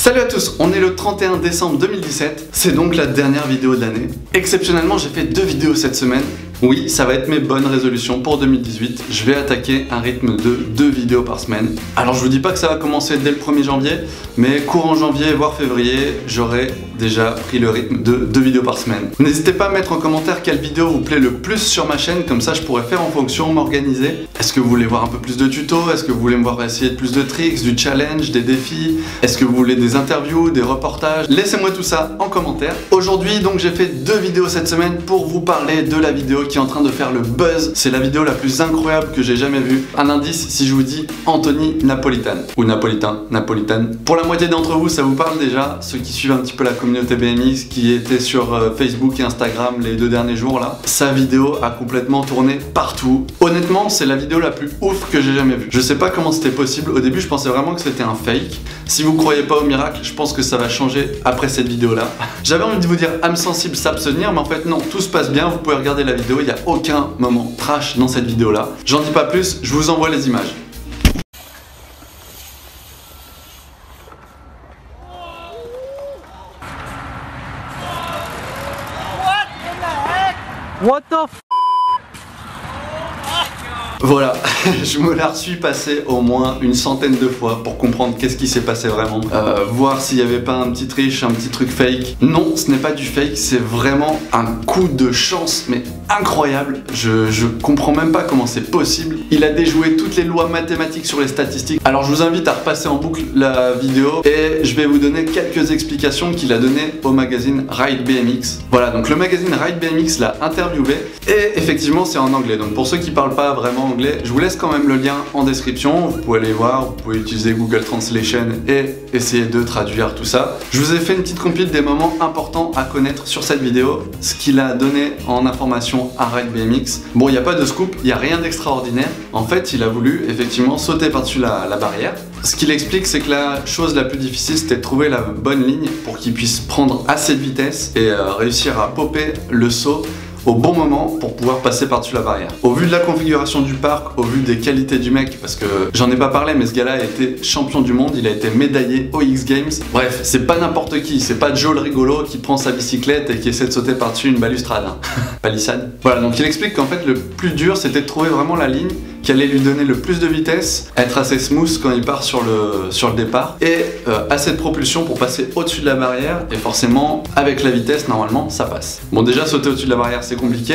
Salut à tous, on est le 31 décembre 2017, c'est donc la dernière vidéo de l'année. Exceptionnellement, j'ai fait 2 vidéos cette semaine. Oui, ça va être mes bonnes résolutions pour 2018. Je vais attaquer un rythme de 2 vidéos par semaine. Alors je vous dis pas que ça va commencer dès le 1er janvier, mais courant janvier, voire février, j'aurai déjà pris le rythme de 2 vidéos par semaine. N'hésitez pas à mettre en commentaire quelle vidéo vous plaît le plus sur ma chaîne, comme ça je pourrais faire en fonction, m'organiser. Est-ce que vous voulez voir un peu plus de tutos? Est-ce que vous voulez me voir essayer de plus de tricks, du challenge, des défis? Est-ce que vous voulez des interviews, des reportages? Laissez-moi tout ça en commentaire. Aujourd'hui donc j'ai fait 2 vidéos cette semaine pour vous parler de la vidéo qui est en train de faire le buzz. C'est la vidéo la plus incroyable que j'ai jamais vue. Un indice si je vous dis Anthony Napolitan ou Napolitain, Napolitan. Pour la moitié d'entre vous ça vous parle déjà, ceux qui suivent un petit peu la communauté BMX, qui était sur Facebook et Instagram les 2 derniers jours là. Sa vidéo a complètement tourné partout. Honnêtement c'est la vidéo la plus ouf que j'ai jamais vue. Je sais pas comment c'était possible. Au début je pensais vraiment que c'était un fake. Si vous croyez pas au miracle, je pense que ça va changer après cette vidéo là. J'avais envie de vous dire âme sensible s'abstenir, mais en fait non, tout se passe bien, vous pouvez regarder la vidéo, il n'y a aucun moment trash dans cette vidéo là. J'en dis pas plus, je vous envoie les images. What the f... Voilà, je me la suis passé au moins une centaine de fois pour comprendre qu'est-ce qui s'est passé vraiment. Voir s'il n'y avait pas un petit triche, un petit truc fake. Non, ce n'est pas du fake, c'est vraiment un coup de chance, mais incroyable. Je comprends même pas comment c'est possible. Il a déjoué toutes les lois mathématiques sur les statistiques. Alors je vous invite à repasser en boucle la vidéo et je vais vous donner quelques explications qu'il a données au magazine Ride BMX. Voilà, donc le magazine Ride BMX l'a interviewé et effectivement c'est en anglais. Donc pour ceux qui parlent pas vraiment anglais, je vous laisse quand même le lien en description, vous pouvez aller voir, vous pouvez utiliser Google Translation et essayer de traduire tout ça. Je vous ai fait une petite compile des moments importants à connaître sur cette vidéo, ce qu'il a donné en information à Ride BMX. Bon, il n'y a pas de scoop, il n'y a rien d'extraordinaire. En fait, il a voulu effectivement sauter par-dessus la barrière. Ce qu'il explique, c'est que la chose la plus difficile, c'était de trouver la bonne ligne pour qu'il puisse prendre assez de vitesse et réussir à popper le saut au bon moment pour pouvoir passer par-dessus la barrière. Au vu de la configuration du parc, au vu des qualités du mec, parce que j'en ai pas parlé, mais ce gars-là a été champion du monde, il a été médaillé aux X Games. Bref, c'est pas n'importe qui, c'est pas Joe le rigolo qui prend sa bicyclette et qui essaie de sauter par-dessus une balustrade. Hein. Palissade. Voilà, donc il explique qu'en fait le plus dur c'était de trouver vraiment la ligne qui allait lui donner le plus de vitesse, être assez smooth quand il part sur le départ et assez de propulsion pour passer au-dessus de la barrière, et forcément avec la vitesse normalement ça passe. Bon, déjà sauter au-dessus de la barrière c'est compliqué,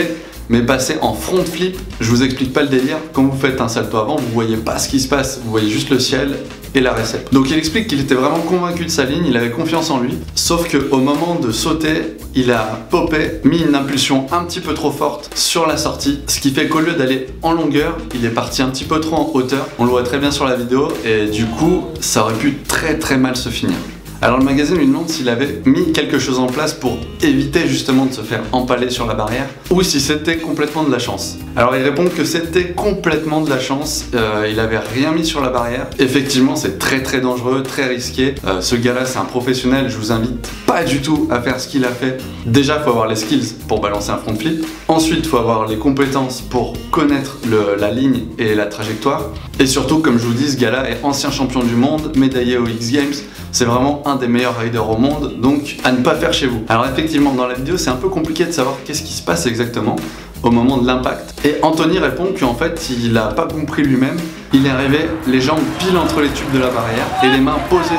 mais passer en front flip, je vous explique pas le délire. Quand vous faites un salto avant, vous voyez pas ce qui se passe, vous voyez juste le ciel et la récepte. Donc il explique qu'il était vraiment convaincu de sa ligne, il avait confiance en lui, sauf qu'au moment de sauter, il a popé, mis une impulsion un petit peu trop forte sur la sortie, ce qui fait qu'au lieu d'aller en longueur, il est parti un petit peu trop en hauteur. On le voit très bien sur la vidéo et du coup, ça aurait pu très mal se finir. Alors le magazine lui demande s'il avait mis quelque chose en place pour éviter justement de se faire empaler sur la barrière ou si c'était complètement de la chance. Alors il répond que c'était complètement de la chance, il avait rien mis sur la barrière. Effectivement c'est très dangereux, très risqué. Ce gars-là c'est un professionnel, je vous invite pas du tout à faire ce qu'il a fait. Déjà il faut avoir les skills pour balancer un front flip. Ensuite il faut avoir les compétences pour connaître la ligne et la trajectoire. Et surtout comme je vous dis, ce gars-là est ancien champion du monde, médaillé aux X Games. C'est vraiment un des meilleurs riders au monde, donc à ne pas faire chez vous. Alors effectivement dans la vidéo c'est un peu compliqué de savoir qu'est-ce qui se passe exactement au moment de l'impact. Et Anthony répond qu'en fait il n'a pas compris lui-même. Il est arrivé les jambes pile entre les tubes de la barrière et les mains posées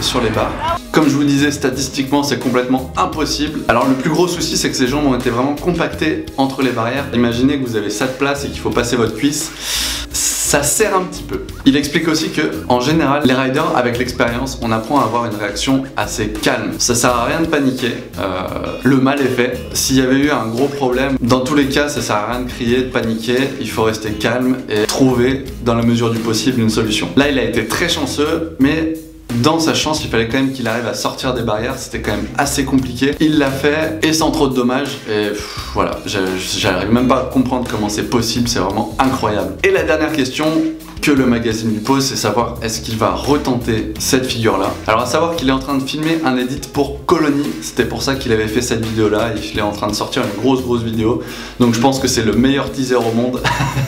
sur les barres. Comme je vous disais, statistiquement c'est complètement impossible. Alors le plus gros souci c'est que ses jambes ont été vraiment compactées entre les barrières. Imaginez que vous avez ça de place et qu'il faut passer votre cuisse. Ça sert un petit peu. Il explique aussi que, en général, les riders, avec l'expérience, on apprend à avoir une réaction assez calme. Ça sert à rien de paniquer. Le mal est fait. S'il y avait eu un gros problème, dans tous les cas, ça sert à rien de crier, de paniquer. Il faut rester calme et trouver, dans la mesure du possible, une solution. Là, il a été très chanceux, mais dans sa chance, il fallait quand même qu'il arrive à sortir des barrières, c'était quand même assez compliqué. Il l'a fait et sans trop de dommages et voilà, j'arrive même pas à comprendre comment c'est possible, c'est vraiment incroyable. Et la dernière question, que le magazine lui pose, c'est savoir est-ce qu'il va retenter cette figure-là. Alors à savoir qu'il est en train de filmer un edit pour Colony, c'était pour ça qu'il avait fait cette vidéo-là, il est en train de sortir une grosse vidéo, donc je pense que c'est le meilleur teaser au monde.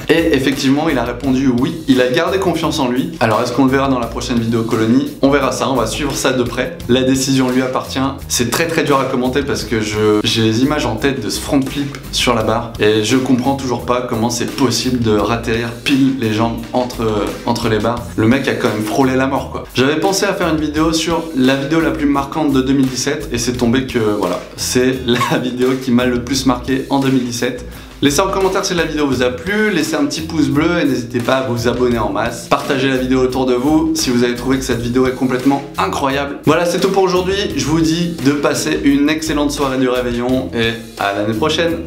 Et effectivement, il a répondu oui, il a gardé confiance en lui. Alors est-ce qu'on le verra dans la prochaine vidéo Colony? On verra ça, on va suivre ça de près. La décision lui appartient. C'est très dur à commenter parce que j'ai les images en tête de ce front flip sur la barre et je comprends toujours pas comment c'est possible de ratterrir pile les jambes entre les barres. Le mec a quand même frôlé la mort quoi. J'avais pensé à faire une vidéo sur la vidéo la plus marquante de 2017 et c'est tombé que voilà, c'est la vidéo qui m'a le plus marqué en 2017. Laissez en commentaire si la vidéo vous a plu, laissez un petit pouce bleu et n'hésitez pas à vous abonner en masse. Partagez la vidéo autour de vous si vous avez trouvé que cette vidéo est complètement incroyable. Voilà, c'est tout pour aujourd'hui. Je vous dis de passer une excellente soirée du réveillon et à l'année prochaine.